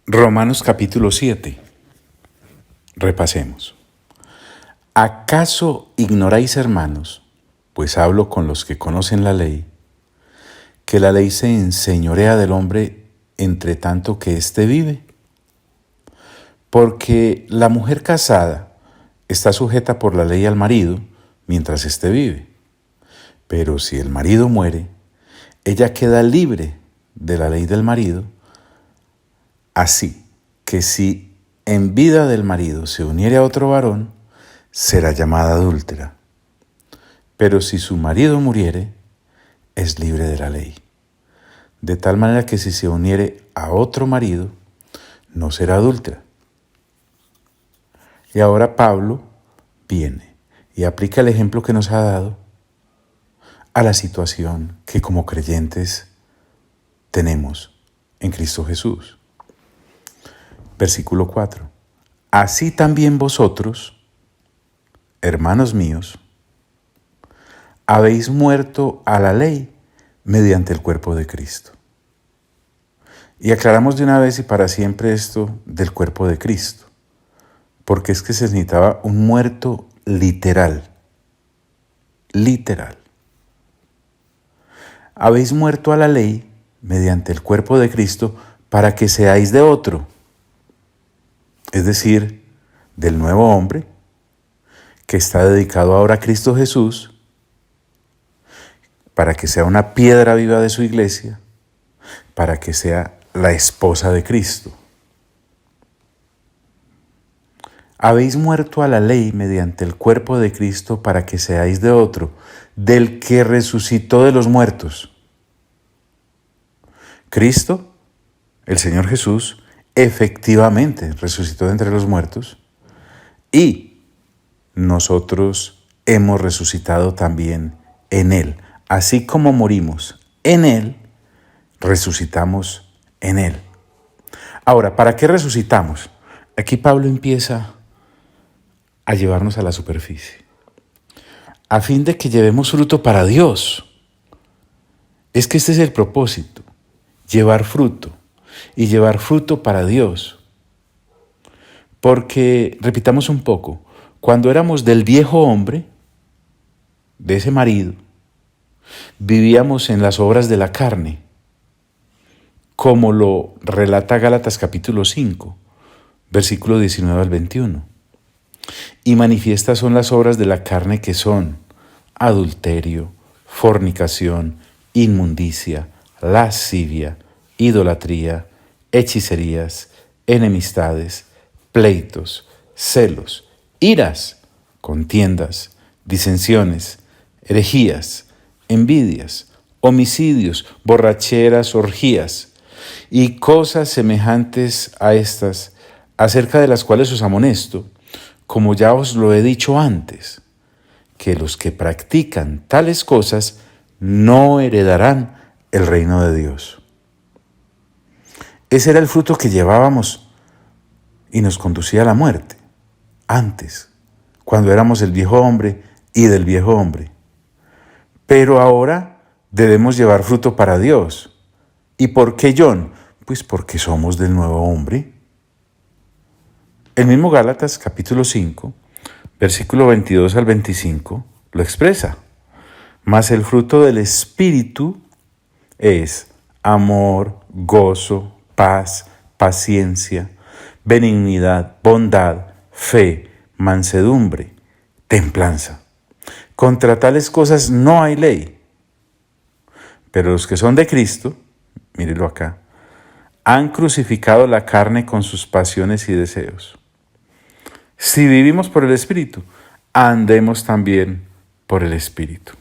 Romanos capítulo 7. Repasemos. ¿Acaso ignoráis, hermanos, pues hablo con los que conocen la ley, que la ley se enseñorea del hombre entre tanto que éste vive? Porque la mujer casada está sujeta por la ley al marido mientras éste vive. Pero si el marido muere, ella queda libre de la ley del marido. Así que si en vida del marido se uniere a otro varón, será llamada adúltera. Pero si su marido muriere, es libre de la ley. De tal manera que si se uniere a otro marido, no será adúltera. Y ahora Pablo viene y aplica el ejemplo que nos ha dado a la situación que como creyentes tenemos en Cristo Jesús. Versículo 4. Así también vosotros, hermanos míos, habéis muerto a la ley mediante el cuerpo de Cristo. Y aclaramos de una vez y para siempre esto del cuerpo de Cristo, porque es que se necesitaba un muerto literal. Literal. Habéis muerto a la ley mediante el cuerpo de Cristo para que seáis de otro. Es decir, del nuevo hombre, que está dedicado ahora a Cristo Jesús, para que sea una piedra viva de su iglesia, para que sea la esposa de Cristo. Habéis muerto a la ley mediante el cuerpo de Cristo para que seáis de otro, del que resucitó de los muertos. Cristo, el Señor Jesús, efectivamente resucitó de entre los muertos y nosotros hemos resucitado también en Él. Así como morimos en Él, resucitamos en Él. Ahora, ¿para qué resucitamos? Aquí Pablo empieza a llevarnos a la superficie, a fin de que llevemos fruto para Dios. Es que este es el propósito, llevar fruto. Y llevar fruto para Dios. Porque, repitamos un poco, cuando éramos del viejo hombre, de ese marido, vivíamos en las obras de la carne, como lo relata Gálatas capítulo 5, versículo 19 al 21. Y manifiestas son las obras de la carne que son adulterio, fornicación, inmundicia, lascivia, idolatría, hechicerías, enemistades, pleitos, celos, iras, contiendas, disensiones, herejías, envidias, homicidios, borracheras, orgías y cosas semejantes a estas, acerca de las cuales os amonesto, como ya os lo he dicho antes, que los que practican tales cosas no heredarán el reino de Dios. Ese era el fruto que llevábamos y nos conducía a la muerte, antes, cuando éramos el viejo hombre y del viejo hombre. Pero ahora debemos llevar fruto para Dios. ¿Y por qué, John? Pues porque somos del nuevo hombre. El mismo Gálatas capítulo 5, versículo 22 al 25, lo expresa. Mas el fruto del Espíritu es amor, gozo, paz, paciencia, benignidad, bondad, fe, mansedumbre, templanza. Contra tales cosas no hay ley. Pero los que son de Cristo, mírelo acá, han crucificado la carne con sus pasiones y deseos. Si vivimos por el Espíritu, andemos también por el Espíritu.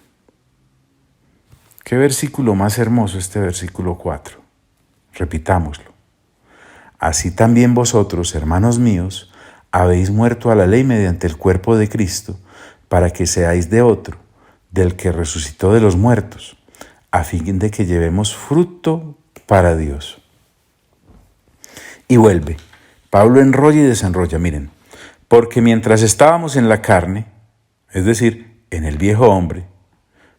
Qué versículo más hermoso este versículo 4. Repitámoslo. Así también vosotros, hermanos míos, habéis muerto a la ley mediante el cuerpo de Cristo, para que seáis de otro, del que resucitó de los muertos, a fin de que llevemos fruto para Dios. Y vuelve. Pablo enrolla y desenrolla, miren. Porque mientras estábamos en la carne, es decir, en el viejo hombre,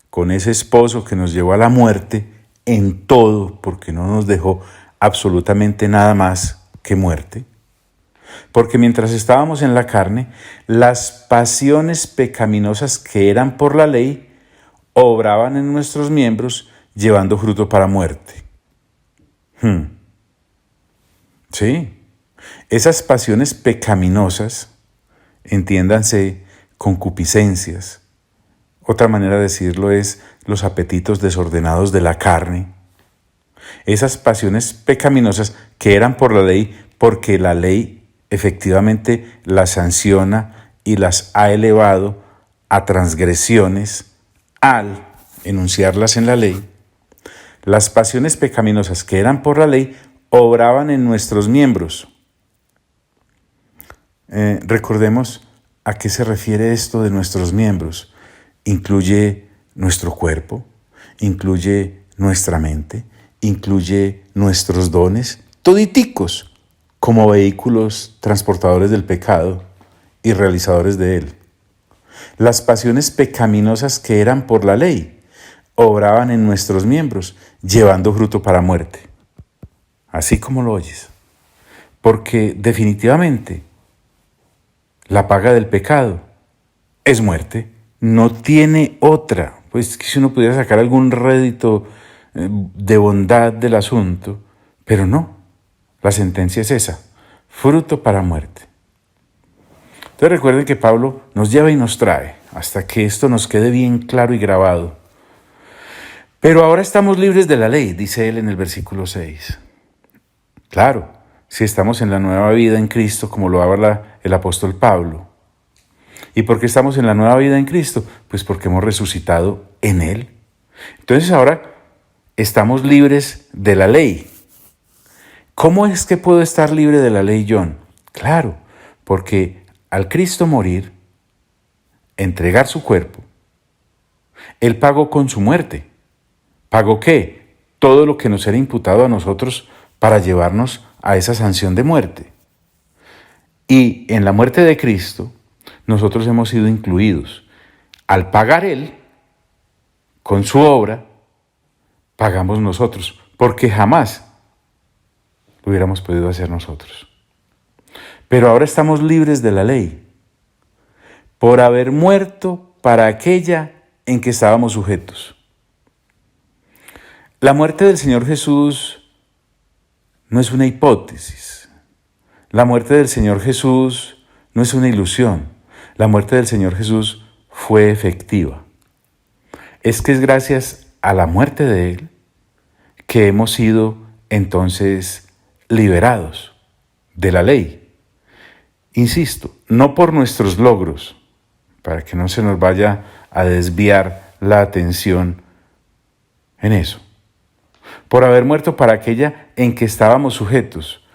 con ese esposo que nos llevó a la muerte en todo, porque no nos dejó absolutamente nada más que muerte. Porque mientras estábamos en la carne, las pasiones pecaminosas que eran por la ley obraban en nuestros miembros, llevando fruto para muerte. Sí, esas pasiones pecaminosas, entiéndanse, concupiscencias. Otra manera de decirlo es los apetitos desordenados de la carne. Esas pasiones pecaminosas que eran por la ley, porque la ley efectivamente las sanciona y las ha elevado a transgresiones al enunciarlas en la ley. Las pasiones pecaminosas que eran por la ley obraban en nuestros miembros. Recordemos a qué se refiere esto de nuestros miembros. Incluye nuestro cuerpo, incluye nuestra mente, incluye nuestros dones, toditicos, como vehículos transportadores del pecado y realizadores de él. Las pasiones pecaminosas que eran por la ley obraban en nuestros miembros, llevando fruto para muerte. Así como lo oyes. Porque definitivamente la paga del pecado es muerte. No tiene otra. Pues que si uno pudiera sacar algún rédito de bondad del asunto, pero no. La sentencia es esa. Fruto para muerte. Entonces recuerden que Pablo nos lleva y nos trae hasta que esto nos quede bien claro y grabado. Pero ahora estamos libres de la ley, dice él en el versículo 6. Claro, si estamos en la nueva vida en Cristo, como lo habla el apóstol Pablo. ¿Y por qué estamos en la nueva vida en Cristo? Pues porque hemos resucitado en Él. Entonces ahora estamos libres de la ley. ¿Cómo es que puedo estar libre de la ley, John? Claro, porque al Cristo morir, entregar su cuerpo, Él pagó con su muerte. ¿Pagó qué? Todo lo que nos era imputado a nosotros para llevarnos a esa sanción de muerte. Y en la muerte de Cristo, nosotros hemos sido incluidos. Al pagar Él, con su obra, pagamos nosotros, porque jamás lo hubiéramos podido hacer nosotros. Pero ahora estamos libres de la ley, por haber muerto para aquella en que estábamos sujetos. La muerte del Señor Jesús no es una hipótesis. La muerte del Señor Jesús no es una ilusión. La muerte del Señor Jesús fue efectiva. Es que es gracias a la muerte de Él que hemos sido entonces liberados de la ley. Insisto, no por nuestros logros, para que no se nos vaya a desviar la atención en eso. Por haber muerto para aquella en que estábamos sujetos.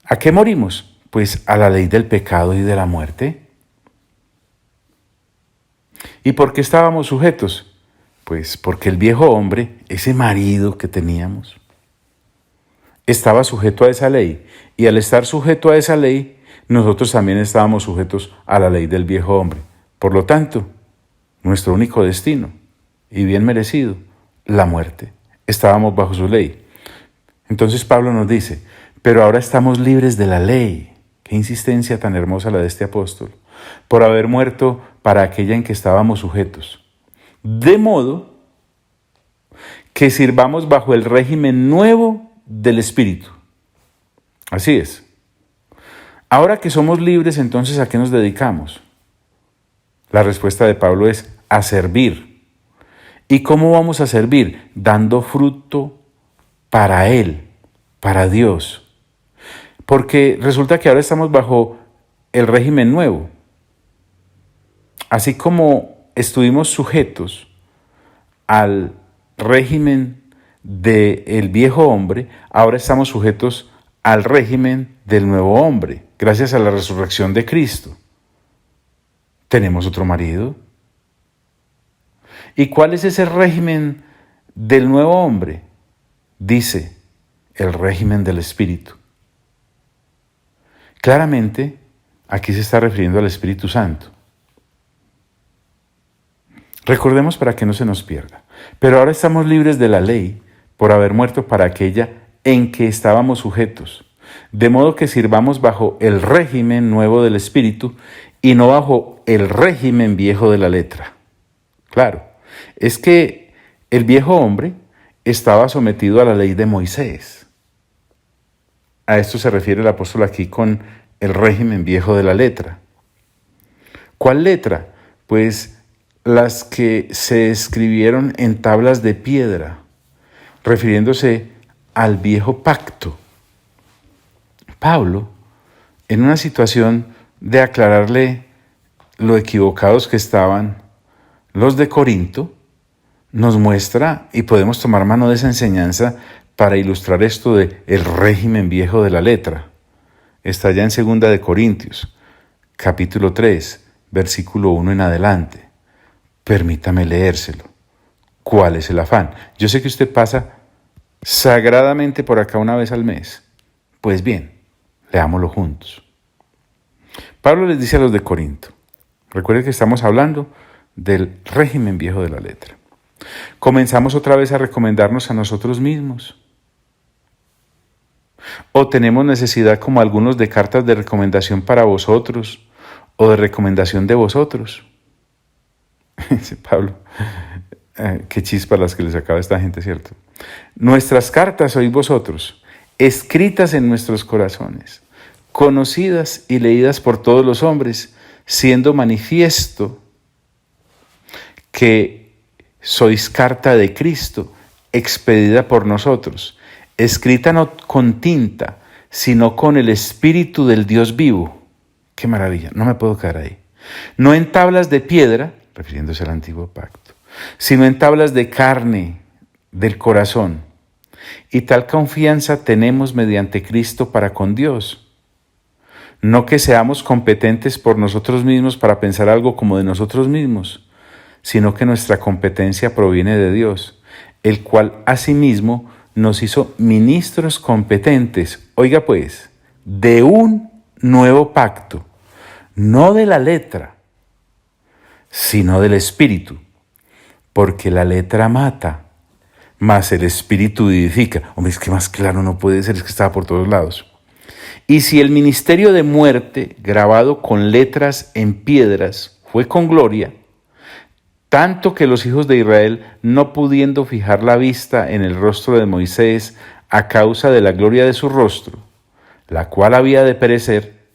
¿A qué morimos? Pues a la ley del pecado y de la muerte. ¿Y por qué estábamos sujetos? Pues porque el viejo hombre, ese marido que teníamos, estaba sujeto a esa ley. Y al estar sujeto a esa ley, nosotros también estábamos sujetos a la ley del viejo hombre. Por lo tanto, nuestro único destino, y bien merecido, la muerte. Estábamos bajo su ley. Entonces Pablo nos dice, pero ahora estamos libres de la ley. Qué insistencia tan hermosa la de este apóstol. Por haber muerto para aquella en que estábamos sujetos. De modo que sirvamos bajo el régimen nuevo del Espíritu. Así es. Ahora que somos libres, entonces, ¿a qué nos dedicamos? La respuesta de Pablo es a servir. ¿Y cómo vamos a servir? Dando fruto para Él, para Dios. Porque resulta que ahora estamos bajo el régimen nuevo. Así como estuvimos sujetos al régimen del viejo hombre, ahora estamos sujetos al régimen del nuevo hombre, gracias a la resurrección de Cristo. ¿Tenemos otro marido? ¿Y cuál es ese régimen del nuevo hombre? Dice, el régimen del Espíritu. Claramente, aquí se está refiriendo al Espíritu Santo. Recordemos para que no se nos pierda. Pero ahora estamos libres de la ley por haber muerto para aquella en que estábamos sujetos. de modo que sirvamos bajo el régimen nuevo del Espíritu y no bajo el régimen viejo de la letra. Claro, es que el viejo hombre estaba sometido a la ley de Moisés. A esto se refiere el apóstol aquí con el régimen viejo de la letra. ¿Cuál letra? Pues las que se escribieron en tablas de piedra, refiriéndose al viejo pacto. Pablo, en una situación de aclararle lo equivocados que estaban los de Corinto, nos muestra, y podemos tomar mano de esa enseñanza para ilustrar esto de el régimen viejo de la letra. Está ya en 2 de Corintios, capítulo 3, versículo 1 en adelante. Permítame leérselo. ¿Cuál es el afán? Yo sé que usted pasa sagradamente por acá una vez al mes. Pues bien, leámoslo juntos. Pablo les dice a los de Corinto, recuerden que estamos hablando del régimen viejo de la letra. ¿Comenzamos otra vez a recomendarnos a nosotros mismos? ¿O tenemos necesidad como algunos de cartas de recomendación para vosotros o de recomendación de vosotros? Dice Pablo, qué chispas las que les acaba esta gente, ¿cierto? Nuestras cartas sois vosotros, escritas en nuestros corazones, conocidas y leídas por todos los hombres, siendo manifiesto que sois carta de Cristo, expedida por nosotros, escrita no con tinta, sino con el Espíritu del Dios vivo. ¡Qué maravilla! No me puedo quedar ahí. No en tablas de piedra, refiriéndose al antiguo pacto, sino en tablas de carne, del corazón. Y tal confianza tenemos mediante Cristo para con Dios. No que seamos competentes por nosotros mismos para pensar algo como de nosotros mismos, sino que nuestra competencia proviene de Dios, el cual asimismo nos hizo ministros competentes, oiga pues, de un nuevo pacto, no de la letra, sino del Espíritu, porque la letra mata, mas el Espíritu vivifica. Hombre, es que más claro no puede ser, es que estaba por todos lados. Y si el ministerio de muerte, grabado con letras en piedras, fue con gloria, tanto que los hijos de Israel, no pudiendo fijar la vista en el rostro de Moisés a causa de la gloria de su rostro, la cual había de perecer,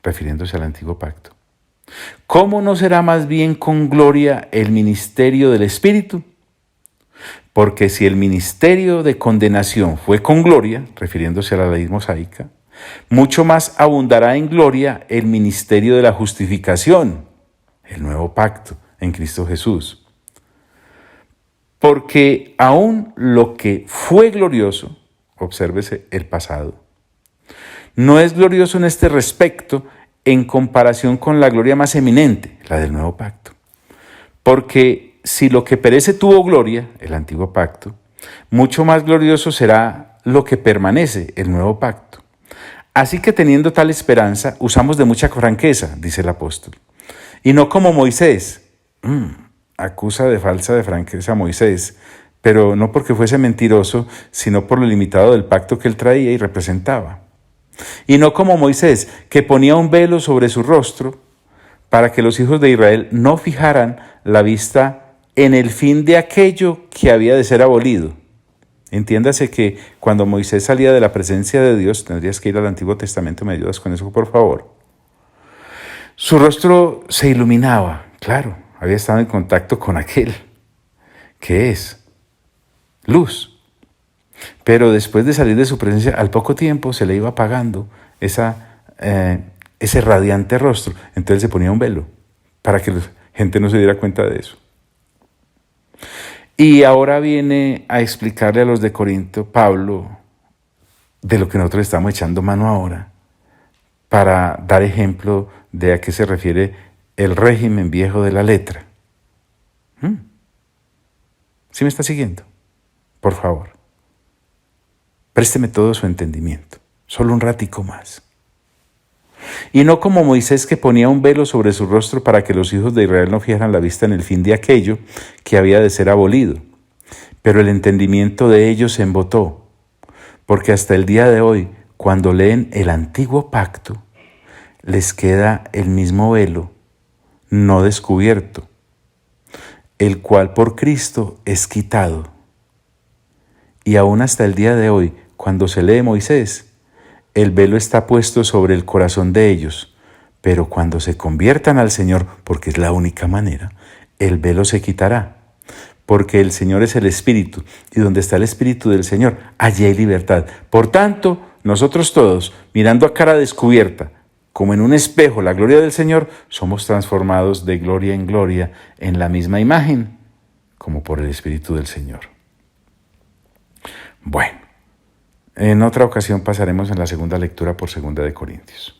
refiriéndose al antiguo pacto, ¿cómo no será más bien con gloria el ministerio del Espíritu? Porque si el ministerio de condenación fue con gloria, refiriéndose a la ley mosaica, mucho más abundará en gloria el ministerio de la justificación, el nuevo pacto en Cristo Jesús. Porque aún lo que fue glorioso, obsérvese el pasado, no es glorioso en este respecto en comparación con la gloria más eminente, la del nuevo pacto. Porque si lo que perece tuvo gloria, el antiguo pacto, mucho más glorioso será lo que permanece, el nuevo pacto. Así que teniendo tal esperanza, usamos de mucha franqueza, dice el apóstol. Y no como Moisés, acusa de falsa de franqueza a Moisés, pero no porque fuese mentiroso, sino por lo limitado del pacto que él traía y representaba. Y no como Moisés, que ponía un velo sobre su rostro para que los hijos de Israel no fijaran la vista en el fin de aquello que había de ser abolido. Entiéndase que cuando Moisés salía de la presencia de Dios, tendrías que ir al Antiguo Testamento, ¿me ayudas con eso, por favor? Su rostro se iluminaba, claro, había estado en contacto con aquel que es luz. Pero después de salir de su presencia, al poco tiempo se le iba apagando ese radiante rostro. Entonces se ponía un velo para que la gente no se diera cuenta de eso. Y ahora viene a explicarle a los de Corinto, Pablo, de lo que nosotros estamos echando mano ahora, para dar ejemplo de a qué se refiere el régimen viejo de la letra. ¿Sí me está siguiendo? Por favor, présteme todo su entendimiento, solo un ratico más. Y no como Moisés, que ponía un velo sobre su rostro para que los hijos de Israel no fijaran la vista en el fin de aquello que había de ser abolido. Pero el entendimiento de ellos se embotó, porque hasta el día de hoy, cuando leen el antiguo pacto, les queda el mismo velo, no descubierto, el cual por Cristo es quitado. Y aún hasta el día de hoy, cuando se lee Moisés, el velo está puesto sobre el corazón de ellos, pero cuando se conviertan al Señor, porque es la única manera, el velo se quitará, porque el Señor es el Espíritu, y donde está el Espíritu del Señor, allí hay libertad. Por tanto, nosotros todos, mirando a cara descubierta, como en un espejo, la gloria del Señor, somos transformados de gloria en gloria en la misma imagen, como por el Espíritu del Señor. Bueno, en otra ocasión pasaremos en la segunda lectura por 2 de Corintios.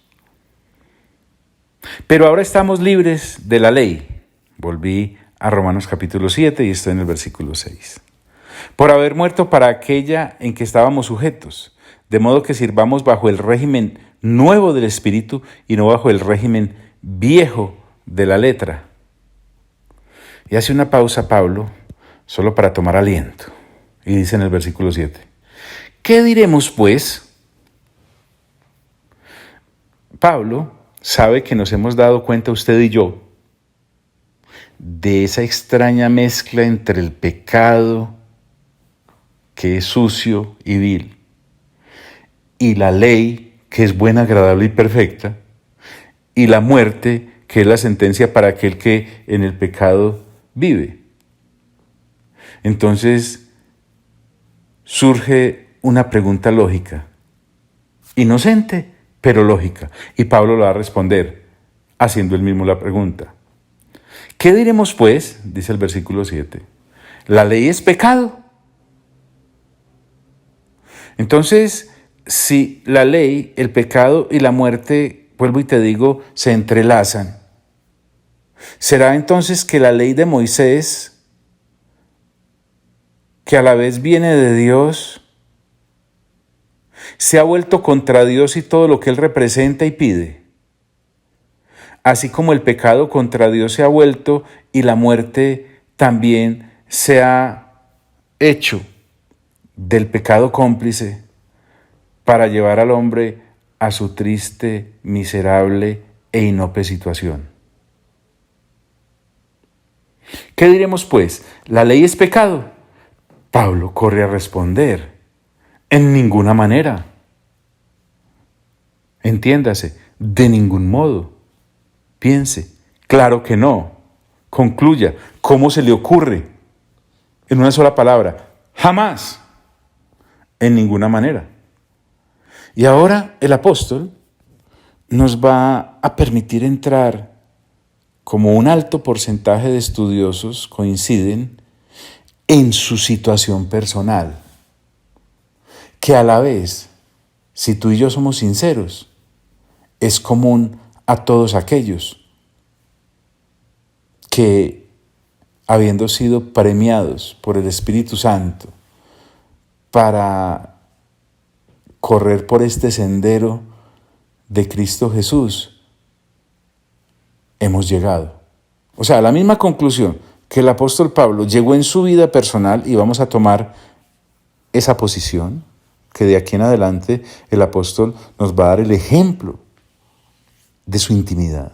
Pero ahora estamos libres de la ley. Volví a Romanos capítulo 7 y estoy en el versículo 6. Por haber muerto para aquella en que estábamos sujetos, de modo que sirvamos bajo el régimen nuevo del Espíritu y no bajo el régimen viejo de la letra. Y hace una pausa Pablo, solo para tomar aliento, y dice en el versículo 7, ¿qué diremos pues? Pablo sabe que nos hemos dado cuenta usted y yo de esa extraña mezcla entre el pecado, que es sucio y vil, y la ley, que es buena, agradable y perfecta, y la muerte, que es la sentencia para aquel que en el pecado vive. Entonces surge una pregunta lógica, inocente, pero lógica, y Pablo la va a responder haciendo él mismo la pregunta. ¿Qué diremos pues? Dice el versículo 7. ¿La ley es pecado? Entonces, si la ley, el pecado y la muerte, vuelvo y te digo, se entrelazan, ¿será entonces que la ley de Moisés, que a la vez viene de Dios, se ha vuelto contra Dios y todo lo que Él representa y pide? Así como el pecado contra Dios se ha vuelto y la muerte también se ha hecho del pecado cómplice para llevar al hombre a su triste, miserable e inope situación. ¿Qué diremos pues? ¿La ley es pecado? Pablo corre a responder, en ninguna manera. Entiéndase, de ningún modo. Piense, claro que no. Concluya, ¿cómo se le ocurre? En una sola palabra, jamás. En ninguna manera. Y ahora el apóstol nos va a permitir entrar, como un alto porcentaje de estudiosos coinciden, en su situación personal, que a la vez, si tú y yo somos sinceros, es común a todos aquellos que, habiendo sido premiados por el Espíritu Santo para correr por este sendero de Cristo Jesús, hemos llegado. O sea, a la misma conclusión que el apóstol Pablo llegó en su vida personal, y vamos a tomar esa posición, que de aquí en adelante el apóstol nos va a dar el ejemplo de su intimidad.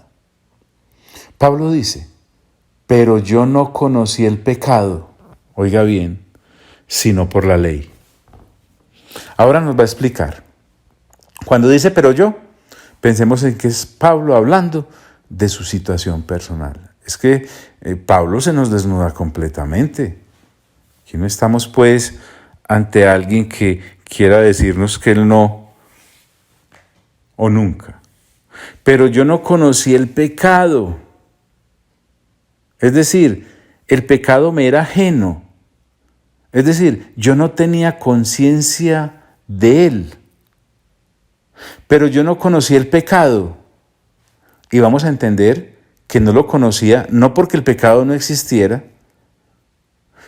Pablo dice, pero yo no conocí el pecado, oiga bien, sino por la ley. Ahora nos va a explicar. Cuando dice pero yo, pensemos en que es Pablo hablando de su situación personal. Es que Pablo se nos desnuda completamente. Aquí no estamos pues ante alguien que quiera decirnos que él no o nunca. Pero yo no conocí el pecado. Es decir, el pecado me era ajeno. Es decir, yo no tenía conciencia de él. Pero yo no conocí el pecado. Y vamos a entender que no lo conocía, no porque el pecado no existiera,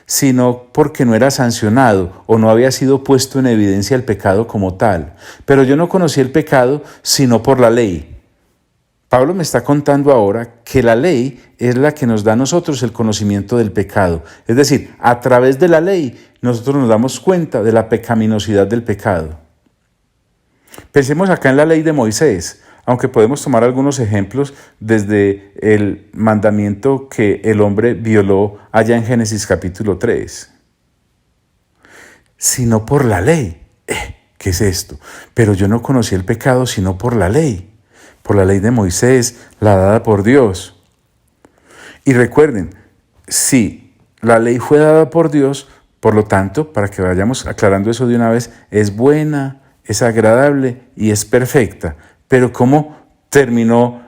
sino porque no era sancionado o no había sido puesto en evidencia el pecado como tal. Pero yo no conocí el pecado sino por la ley. Pablo me está contando ahora que la ley es la que nos da a nosotros el conocimiento del pecado. Es decir, a través de la ley nosotros nos damos cuenta de la pecaminosidad del pecado. Pensemos acá en la ley de Moisés, aunque podemos tomar algunos ejemplos desde el mandamiento que el hombre violó allá en Génesis capítulo 3. Sino por la ley. ¿Qué es esto? Pero yo no conocí el pecado sino por la ley de Moisés, la dada por Dios. Y recuerden, si la ley fue dada por Dios, por lo tanto, para que vayamos aclarando eso de una vez, es buena, es agradable y es perfecta. Pero ¿cómo terminó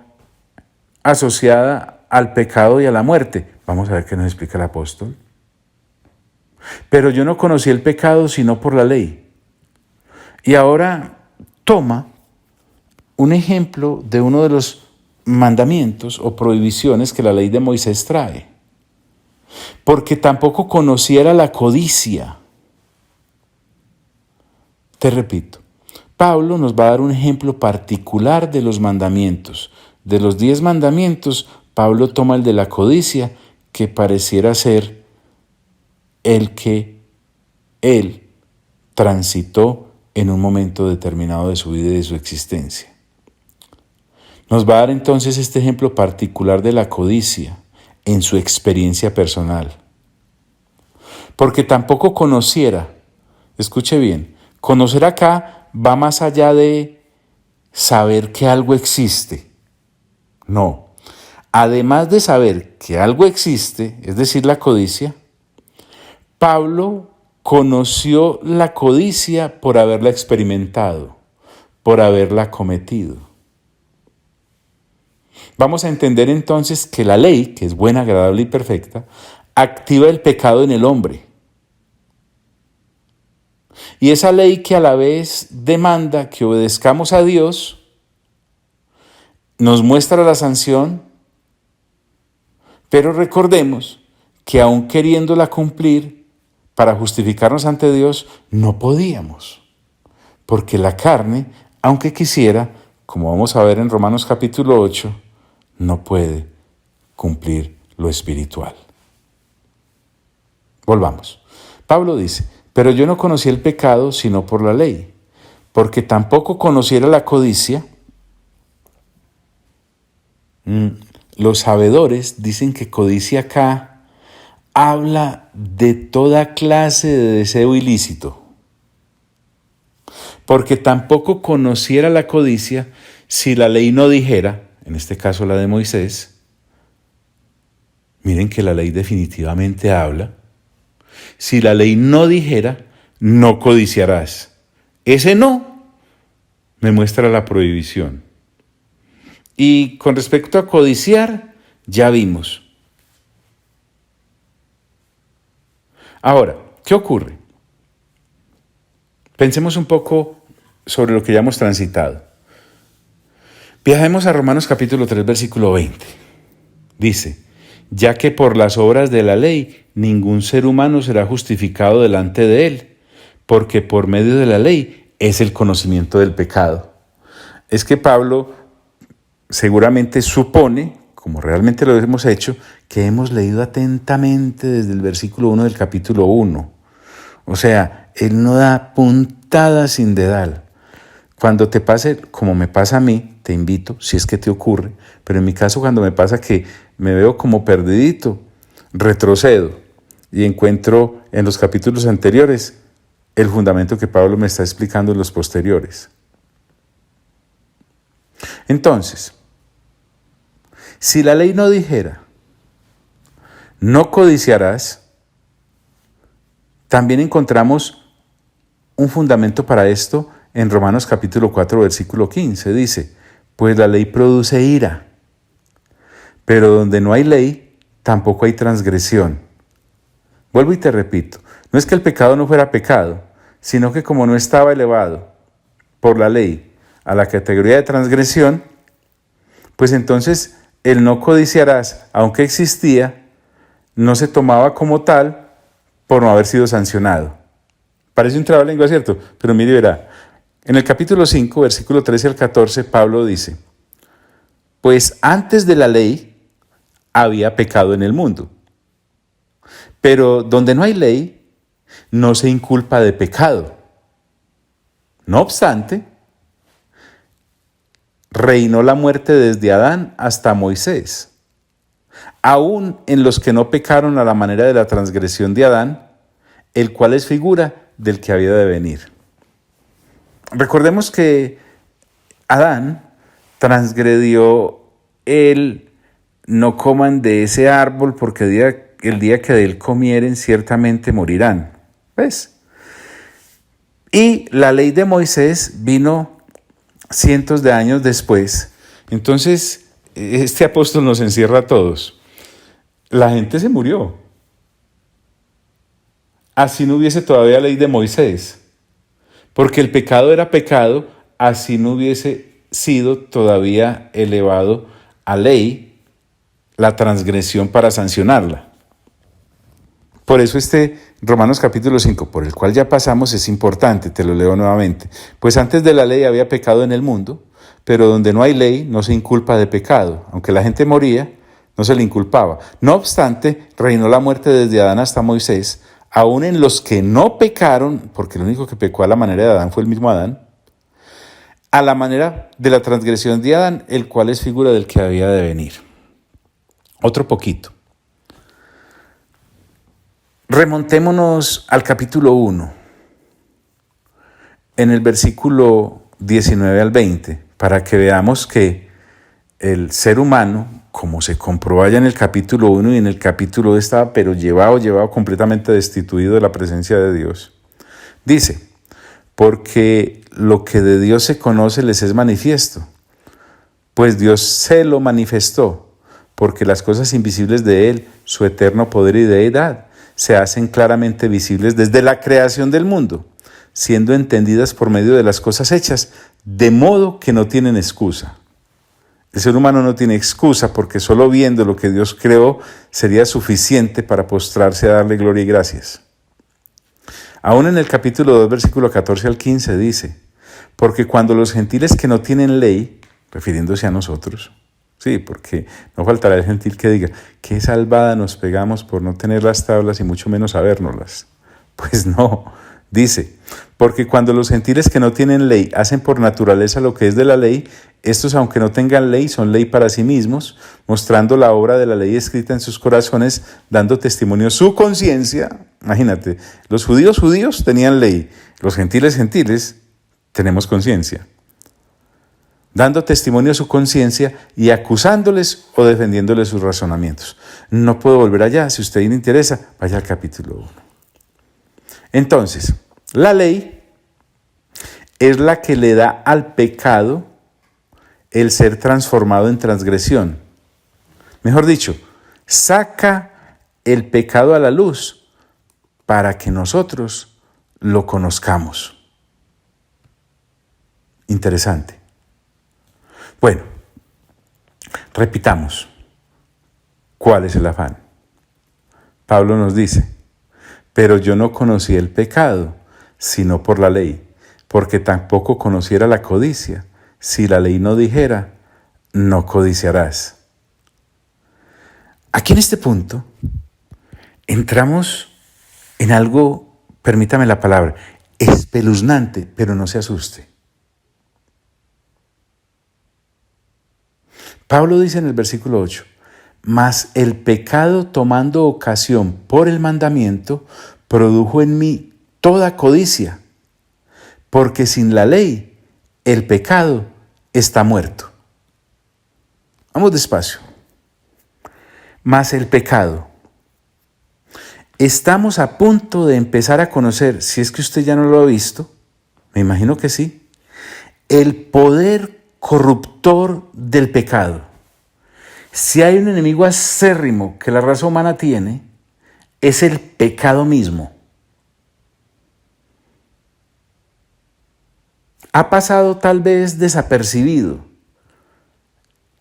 asociada al pecado y a la muerte? Vamos a ver qué nos explica el apóstol. Pero yo no conocí el pecado sino por la ley. Y ahora toma un ejemplo de uno de los mandamientos o prohibiciones que la ley de Moisés trae. Porque tampoco conociera la codicia. Te repito, Pablo nos va a dar un ejemplo particular de los mandamientos. De los 10 mandamientos, Pablo toma el de la codicia, que pareciera ser el que él transitó en un momento determinado de su vida y de su existencia. Nos va a dar entonces este ejemplo particular de la codicia en su experiencia personal. Porque tampoco conociera, escuche bien, conocer acá va más allá de saber que algo existe. No, además de saber que algo existe, es decir, la codicia, Pablo conoció la codicia por haberla experimentado, por haberla cometido. Vamos a entender entonces que la ley, que es buena, agradable y perfecta, activa el pecado en el hombre. Y esa ley que a la vez demanda que obedezcamos a Dios, nos muestra la sanción, pero recordemos que aun queriéndola cumplir, para justificarnos ante Dios, no podíamos. Porque la carne, aunque quisiera, como vamos a ver en Romanos capítulo 8, no puede cumplir lo espiritual. Volvamos. Pablo dice, pero yo no conocí el pecado sino por la ley, porque tampoco conociera la codicia. Los sabedores dicen que codicia acá habla de toda clase de deseo ilícito. Porque tampoco conociera la codicia si la ley no dijera, en este caso la de Moisés, miren que la ley definitivamente habla, si la ley no dijera, no codiciarás. Ese no me muestra la prohibición. Y con respecto a codiciar, ya vimos. Ahora, ¿qué ocurre? Pensemos un poco sobre lo que ya hemos transitado. Viajemos a Romanos capítulo 3, versículo 20. Dice, ya que por las obras de la ley ningún ser humano será justificado delante de él, porque por medio de la ley es el conocimiento del pecado. Es que Pablo seguramente supone, como realmente lo hemos hecho, que hemos leído atentamente desde el versículo 1 del capítulo 1. O sea, él no da puntada sin dedal. Cuando te pase, como me pasa a mí, te invito, si es que te ocurre, pero en mi caso cuando me pasa que me veo como perdidito, retrocedo y encuentro en los capítulos anteriores el fundamento que Pablo me está explicando en los posteriores. Entonces, si la ley no dijera, no codiciarás, también encontramos un fundamento para esto en Romanos capítulo 4, versículo 15. Dice, pues la ley produce ira, pero donde no hay ley, tampoco hay transgresión. Vuelvo y te repito, no es que el pecado no fuera pecado, sino que como no estaba elevado por la ley a la categoría de transgresión, pues entonces el no codiciarás, aunque existía, no se tomaba como tal por no haber sido sancionado. Parece un trabalengua, ¿cierto? Pero mire, verá, en el capítulo 5, versículo 13 al 14, Pablo dice, pues antes de la ley había pecado en el mundo, pero donde no hay ley, no se inculpa de pecado. No obstante, reinó la muerte desde Adán hasta Moisés, aún en los que no pecaron a la manera de la transgresión de Adán, el cual es figura del que había de venir. Recordemos que Adán transgredió el no coman de ese árbol porque el día que de él comieren ciertamente morirán. ¿Ves? Y la ley de Moisés vino cientos de años después. Entonces, este apóstol nos encierra a todos. La gente se murió. Así no hubiese todavía ley de Moisés. Porque el pecado era pecado, así no hubiese sido todavía elevado a ley la transgresión para sancionarla. Por eso Romanos capítulo 5, por el cual ya pasamos, es importante, te lo leo nuevamente. Pues antes de la ley había pecado en el mundo, pero donde no hay ley no se inculpa de pecado. Aunque la gente moría, no se le inculpaba. No obstante, reinó la muerte desde Adán hasta Moisés, aún en los que no pecaron, porque el único que pecó a la manera de Adán fue el mismo Adán, a la manera de la transgresión de Adán, el cual es figura del que había de venir. Otro poquito. Remontémonos al capítulo 1, en el versículo 19 al 20, para que veamos que el ser humano, como se comprueba ya en el capítulo 1 y en el capítulo 2, estaba pero llevado completamente destituido de la presencia de Dios. Dice, porque lo que de Dios se conoce les es manifiesto, pues Dios se lo manifestó, porque las cosas invisibles de Él, su eterno poder y deidad, se hacen claramente visibles desde la creación del mundo, siendo entendidas por medio de las cosas hechas, de modo que no tienen excusa. El ser humano no tiene excusa porque solo viendo lo que Dios creó sería suficiente para postrarse a darle gloria y gracias. Aún en el capítulo 2, versículo 14 al 15 dice, porque cuando los gentiles que no tienen ley, refiriéndose a nosotros, sí, porque no faltará el gentil que diga, qué salvada nos pegamos por no tener las tablas y mucho menos sabérnoslas. Pues no, dice, porque cuando los gentiles que no tienen ley hacen por naturaleza lo que es de la ley, estos aunque no tengan ley son ley para sí mismos, mostrando la obra de la ley escrita en sus corazones, dando testimonio su conciencia. Imagínate, los judíos tenían ley, los gentiles tenemos conciencia. Dando testimonio a su conciencia y acusándoles o defendiéndoles sus razonamientos. No puedo volver allá, si a usted le interesa, vaya al capítulo 1. Entonces, la ley es la que le da al pecado el ser transformado en transgresión. Mejor dicho, saca el pecado a la luz para que nosotros lo conozcamos. Interesante. Bueno, repitamos. ¿Cuál es el afán? Pablo nos dice, pero yo no conocí el pecado, sino por la ley, porque tampoco conociera la codicia, si la ley no dijera, no codiciarás. Aquí en este punto, entramos en algo, permítame la palabra, espeluznante, pero no se asuste. Pablo dice en el versículo 8, mas el pecado tomando ocasión por el mandamiento, produjo en mí toda codicia, porque sin la ley el pecado está muerto. Vamos despacio. Mas el pecado. Estamos a punto de empezar a conocer, si es que usted ya no lo ha visto, me imagino que sí, el poder corruptor del pecado. Si hay un enemigo acérrimo que la raza humana tiene, es el pecado mismo. Ha pasado tal vez desapercibido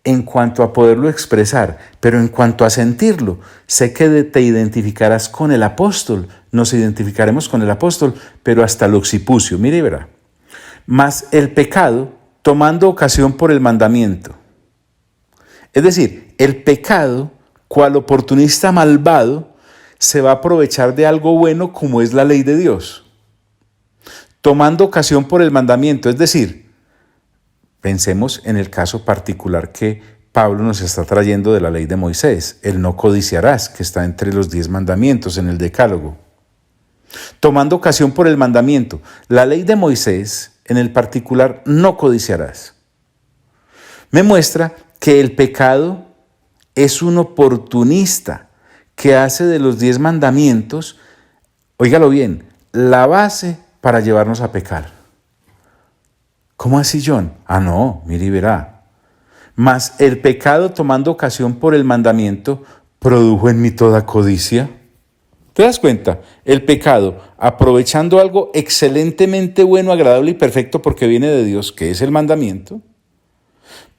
en cuanto a poderlo expresar, pero en cuanto a sentirlo, sé que te identificarás con el apóstol, nos identificaremos con el apóstol, pero hasta el occipucio, mire y verá. Mas el pecado, tomando ocasión por el mandamiento. Es decir, el pecado, cual oportunista malvado, se va a aprovechar de algo bueno como es la ley de Dios. Tomando ocasión por el mandamiento, es decir, Pensemos en el caso particular que Pablo nos está trayendo de la ley de Moisés, el no codiciarás, que está entre los 10 mandamientos en el Decálogo. Tomando ocasión por el mandamiento, la ley de Moisés, en el particular, no codiciarás. Me muestra que el pecado es un oportunista que hace de los 10 mandamientos, óigalo bien, la base para llevarnos a pecar. ¿Cómo así, John? No, mire y verá. Mas el pecado, tomando ocasión por el mandamiento, produjo en mí toda codicia. ¿Te das cuenta? El pecado, aprovechando algo excelentemente bueno, agradable y perfecto porque viene de Dios, que es el mandamiento,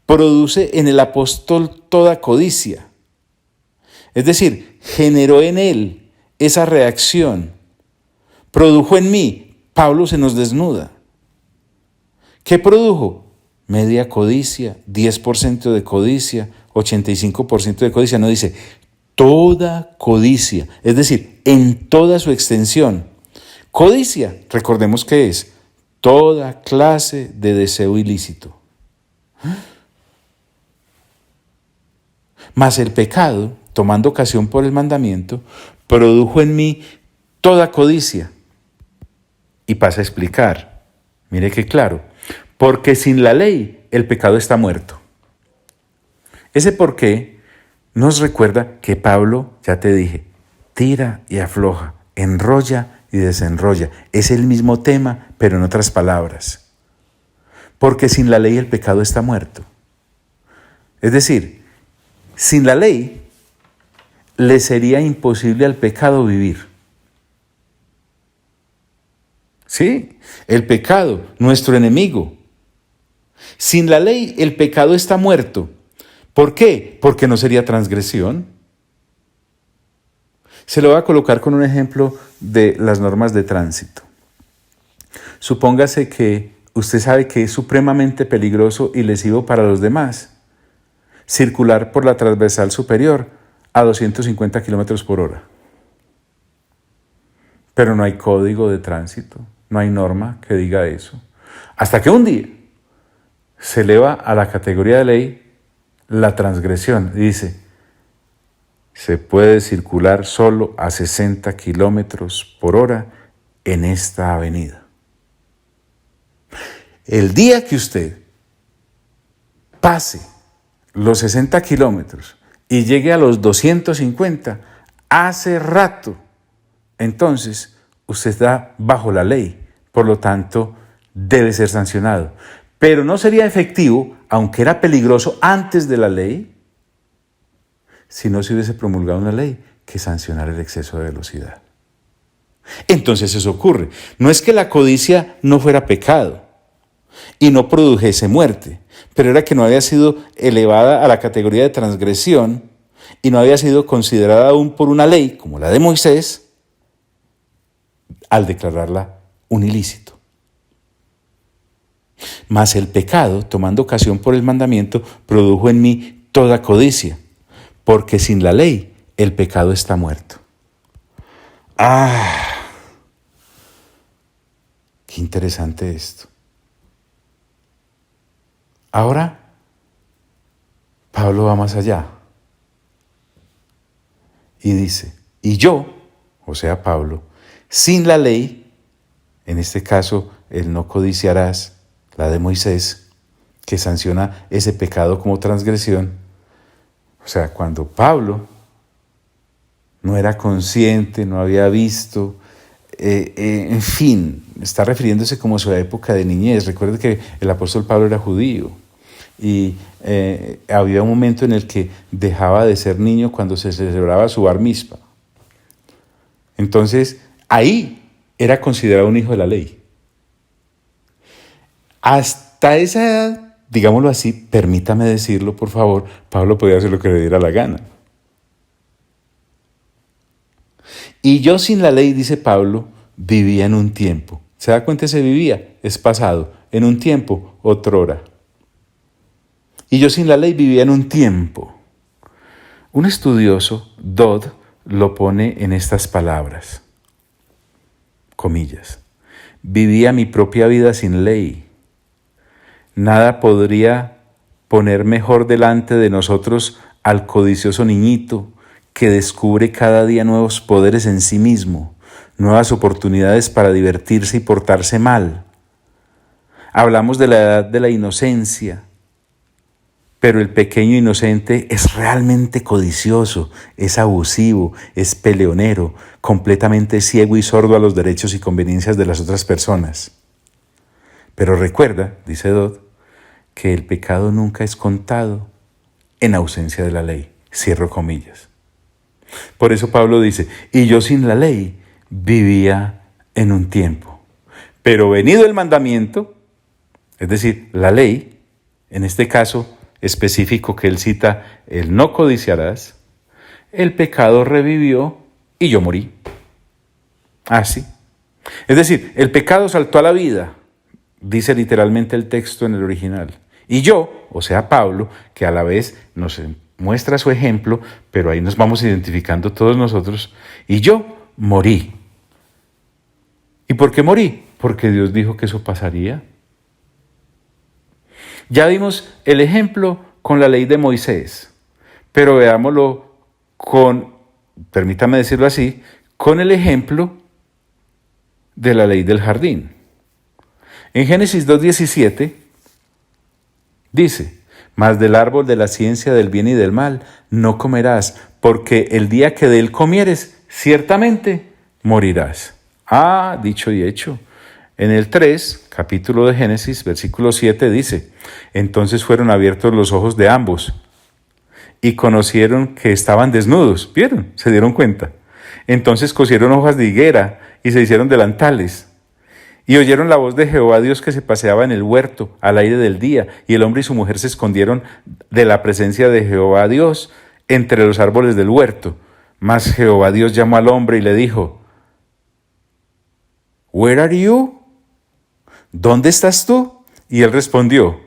produce en el apóstol toda codicia. Es decir, generó en él esa reacción. Produjo en mí. Pablo se nos desnuda. ¿Qué produjo? Media codicia, 10% de codicia, 85% de codicia. No dice, toda codicia. Es decir, en toda su extensión. Codicia, recordemos que es toda clase de deseo ilícito. Mas el pecado, tomando ocasión por el mandamiento, produjo en mí toda codicia. Y pasa a explicar. Mire qué claro. Porque sin la ley el pecado está muerto. Ese por qué nos recuerda que Pablo, ya te dije, tira y afloja, enrolla y desenrolla. Es el mismo tema, pero en otras palabras. Porque sin la ley el pecado está muerto. Es decir, sin la ley le sería imposible al pecado vivir. Sí, el pecado, nuestro enemigo. Sin la ley el pecado está muerto. ¿Por qué? Porque no sería transgresión. Se lo voy a colocar con un ejemplo de las normas de tránsito. Supóngase que usted sabe que es supremamente peligroso y lesivo para los demás circular por la transversal superior a 250 kilómetros por hora. Pero no hay código de tránsito, no hay norma que diga eso. Hasta que un día se eleva a la categoría de ley la transgresión. Dice, se puede circular solo a 60 kilómetros por hora en esta avenida. El día que usted pase los 60 kilómetros y llegue a los 250, hace rato, entonces usted está bajo la ley, por lo tanto debe ser sancionado. Pero no sería efectivo, aunque era peligroso antes de la ley, si no se hubiese promulgado una ley que sancionara el exceso de velocidad. Entonces eso ocurre. No es que la codicia no fuera pecado y no produjese muerte, pero era que no había sido elevada a la categoría de transgresión y no había sido considerada aún por una ley como la de Moisés al declararla un ilícito. Mas el pecado, tomando ocasión por el mandamiento, produjo en mí toda codicia, porque sin la ley el pecado está muerto. Qué interesante esto. Ahora, Pablo va más allá y dice, y yo, o sea Pablo, sin la ley, en este caso el no codiciarás, la de Moisés, que sanciona ese pecado como transgresión. O sea, cuando Pablo no era consciente, no había visto, en fin, está refiriéndose como a su época de niñez. Recuerde que el apóstol Pablo era judío y había un momento en el que dejaba de ser niño cuando se celebraba su bar mitzvah. Entonces, ahí era considerado un hijo de la ley. Hasta esa edad, digámoslo así, permítame decirlo, por favor, Pablo podía hacer lo que le diera la gana. Y yo sin la ley, dice Pablo, vivía en un tiempo. ¿Se da cuenta? Se vivía, es pasado, en un tiempo, otrora. Y yo sin la ley vivía en un tiempo. Un estudioso, Dodd, lo pone en estas palabras, comillas. Vivía mi propia vida sin ley. Nada podría poner mejor delante de nosotros al codicioso niñito que descubre cada día nuevos poderes en sí mismo, nuevas oportunidades para divertirse y portarse mal. Hablamos de la edad de la inocencia, pero el pequeño inocente es realmente codicioso, es abusivo, es peleonero, completamente ciego y sordo a los derechos y conveniencias de las otras personas. Pero recuerda, dice Dodd, que el pecado nunca es contado en ausencia de la ley. Cierro comillas. Por eso Pablo dice, y yo sin la ley vivía en un tiempo. Pero venido el mandamiento, es decir, la ley, en este caso específico que él cita, el no codiciarás, el pecado revivió y yo morí. Así. Es decir, el pecado saltó a la vida, dice literalmente el texto en el original. Y yo, o sea Pablo, que a la vez nos muestra su ejemplo, pero ahí nos vamos identificando todos nosotros, y yo morí. ¿Y por qué morí? Porque Dios dijo que eso pasaría. Ya vimos el ejemplo con la ley de Moisés, pero veámoslo con, permítame decirlo así, con el ejemplo de la ley del jardín. En Génesis 2:17 dice, mas del árbol de la ciencia del bien y del mal no comerás, porque el día que de él comieres, ciertamente morirás. Dicho y hecho. En el 3, capítulo de Génesis, versículo 7 dice, entonces fueron abiertos los ojos de ambos y conocieron que estaban desnudos. ¿Vieron? Se dieron cuenta. Entonces cosieron hojas de higuera y se hicieron delantales. Y oyeron la voz de Jehová Dios que se paseaba en el huerto al aire del día, y el hombre y su mujer se escondieron de la presencia de Jehová Dios entre los árboles del huerto. Mas Jehová Dios llamó al hombre y le dijo, ¿Where are you? ¿Dónde estás tú? Y él respondió,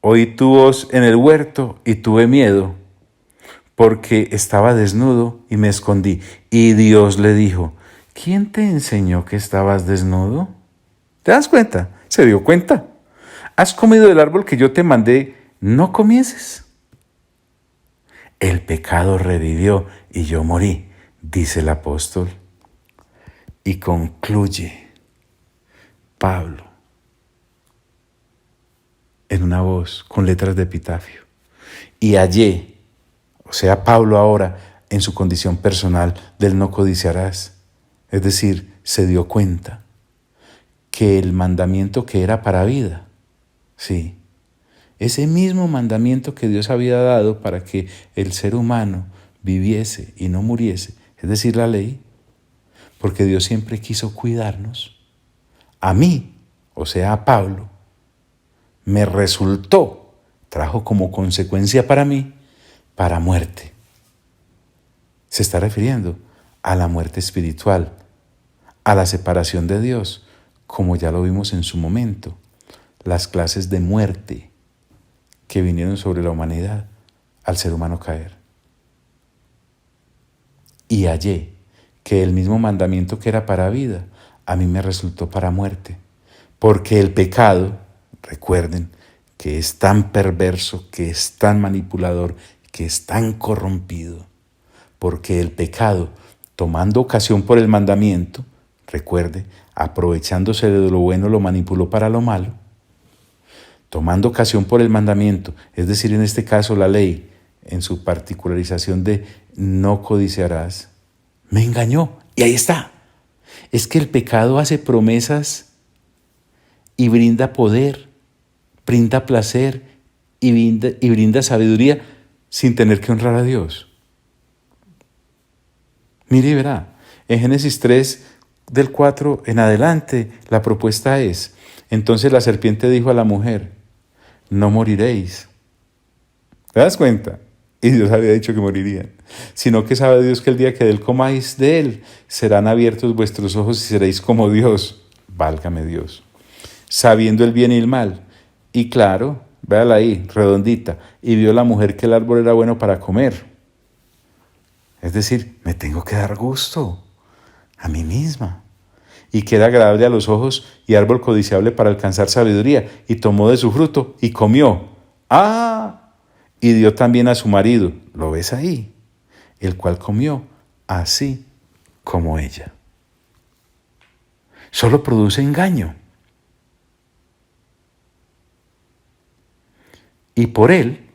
oí tu voz en el huerto y tuve miedo, porque estaba desnudo y me escondí. Y Dios le dijo, ¿quién te enseñó que estabas desnudo? ¿Te das cuenta? ¿Se dio cuenta? ¿Has comido del árbol que yo te mandé? No comieses. El pecado revivió y yo morí, dice el apóstol. Y concluye Pablo en una voz con letras de epitafio. Y hallé, o sea Pablo ahora, en su condición personal del no codiciarás, es decir, se dio cuenta que el mandamiento que era para vida, sí, ese mismo mandamiento que Dios había dado para que el ser humano viviese y no muriese, es decir, la ley, porque Dios siempre quiso cuidarnos, a mí, o sea a Pablo, me resultó, trajo como consecuencia para mí, para muerte. Se está refiriendo a la muerte espiritual, a la separación de Dios, como ya lo vimos en su momento, las clases de muerte que vinieron sobre la humanidad al ser humano caer. Y hallé que el mismo mandamiento que era para vida, a mí me resultó para muerte, porque el pecado, recuerden, que es tan perverso, que es tan manipulador, que es tan corrompido, porque el pecado, tomando ocasión por el mandamiento, recuerde, aprovechándose de lo bueno, lo manipuló para lo malo, tomando ocasión por el mandamiento, es decir, en este caso la ley, en su particularización de no codiciarás, me engañó. Y ahí está. Es que el pecado hace promesas y brinda poder, brinda placer y brinda sabiduría sin tener que honrar a Dios. Mire y verá, en Génesis 3, del 4 en adelante, la propuesta es, entonces la serpiente dijo a la mujer, no moriréis. ¿Te das cuenta? Y Dios había dicho que morirían. Sino que sabe Dios que el día que de él comáis de él, serán abiertos vuestros ojos y seréis como Dios. Válgame Dios. Sabiendo el bien y el mal. Y claro, véala ahí, redondita. Y vio la mujer que el árbol era bueno para comer. Es decir, me tengo que dar gusto a mí misma. y que era agradable a los ojos y árbol codiciable para alcanzar sabiduría, y tomó de su fruto y comió. ¡Ah! Y dio también a su marido, ¿lo ves ahí? El cual comió así como ella. Solo produce engaño. Y por él,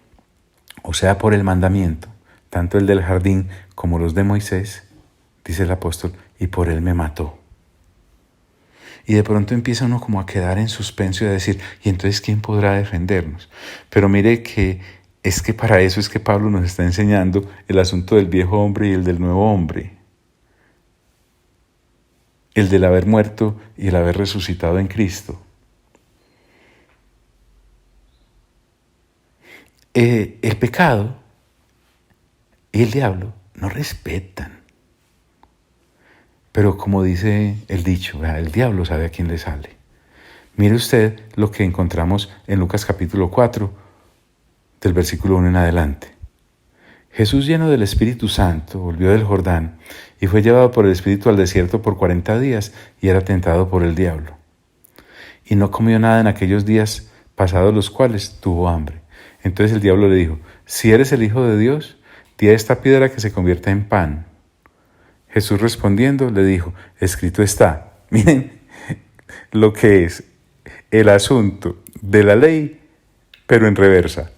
o sea, por el mandamiento, tanto el del jardín como los de Moisés, dice el apóstol, y por él me mató. Y de pronto empieza uno como a quedar en suspenso y a decir, ¿y entonces quién podrá defendernos? Pero mire que es que para eso es que Pablo nos está enseñando el asunto del viejo hombre y el del nuevo hombre. El del haber muerto y el haber resucitado en Cristo. El pecado y el diablo no respetan. Pero como dice el dicho, el diablo sabe a quién le sale. Mire usted lo que encontramos en Lucas capítulo 4, del versículo 1 en adelante. Jesús, lleno del Espíritu Santo, volvió del Jordán y fue llevado por el Espíritu al desierto por 40 días y era tentado por el diablo. Y no comió nada en aquellos días, pasados los cuales tuvo hambre. Entonces el diablo le dijo, si eres el Hijo de Dios, di a esta piedra que se convierta en pan. Jesús respondiendo le dijo, escrito está. Miren lo que es el asunto de la ley, pero en reversa.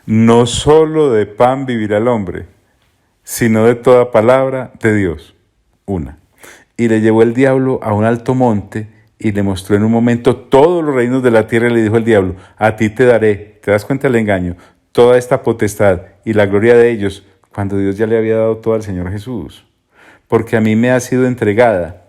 No solo de pan vivirá el hombre, sino de toda palabra de Dios. Una. Y le llevó el diablo a un alto monte y le mostró en un momento todos los reinos de la tierra y le dijo el diablo, a ti te daré, ¿te das cuenta del engaño? Toda esta potestad y la gloria de ellos, cuando Dios ya le había dado todo al Señor Jesús. Porque a mí me ha sido entregada,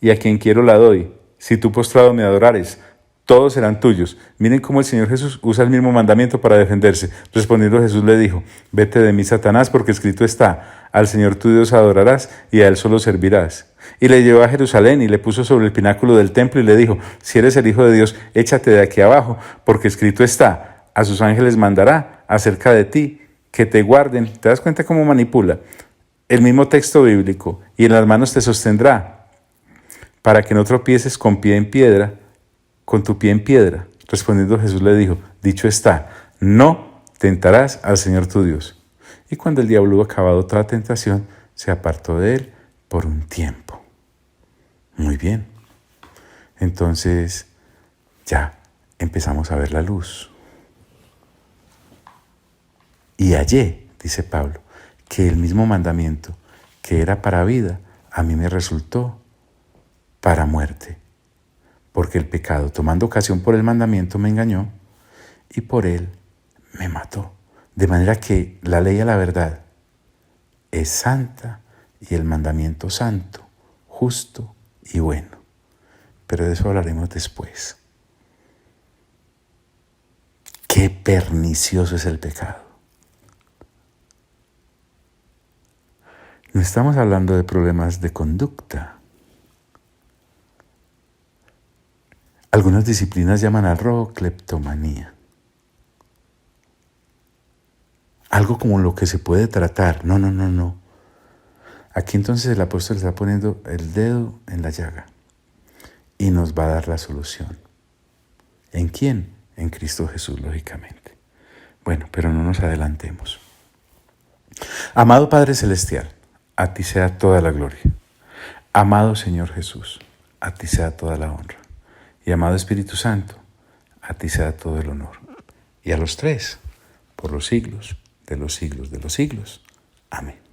y a quien quiero la doy. Si tú postrado me adorares, todos serán tuyos. Miren cómo el Señor Jesús usa el mismo mandamiento para defenderse. Respondiendo Jesús le dijo, vete de mí, Satanás, porque escrito está, al Señor tu Dios adorarás y a Él solo servirás. Y le llevó a Jerusalén y le puso sobre el pináculo del templo y le dijo, si eres el Hijo de Dios, échate de aquí abajo, porque escrito está, a sus ángeles mandará acerca de ti, que te guarden. ¿Te das cuenta cómo manipula? El mismo texto bíblico, y en las manos te sostendrá, para que no tropieces con tu pie en piedra. Respondiendo Jesús le dijo, dicho está, no tentarás al Señor tu Dios. Y cuando el diablo hubo acabado toda tentación, se apartó de él por un tiempo. Muy bien. Entonces, ya empezamos a ver la luz. Y hallé, dice Pablo, que el mismo mandamiento que era para vida, a mí me resultó para muerte. Porque el pecado, tomando ocasión por el mandamiento, me engañó y por él me mató. De manera que la ley a la verdad es santa y el mandamiento santo, justo y bueno. Pero de eso hablaremos después. Qué pernicioso es el pecado. No estamos hablando de problemas de conducta. Algunas disciplinas llaman al robo cleptomanía. Algo como lo que se puede tratar. No. Aquí entonces el apóstol está poniendo el dedo en la llaga y nos va a dar la solución. ¿En quién? En Cristo Jesús, lógicamente. Bueno, pero no nos adelantemos. Amado Padre Celestial, a ti sea toda la gloria. Amado Señor Jesús, a ti sea toda la honra. Y amado Espíritu Santo, a ti sea todo el honor. Y a los tres, por los siglos de los siglos de los siglos. Amén.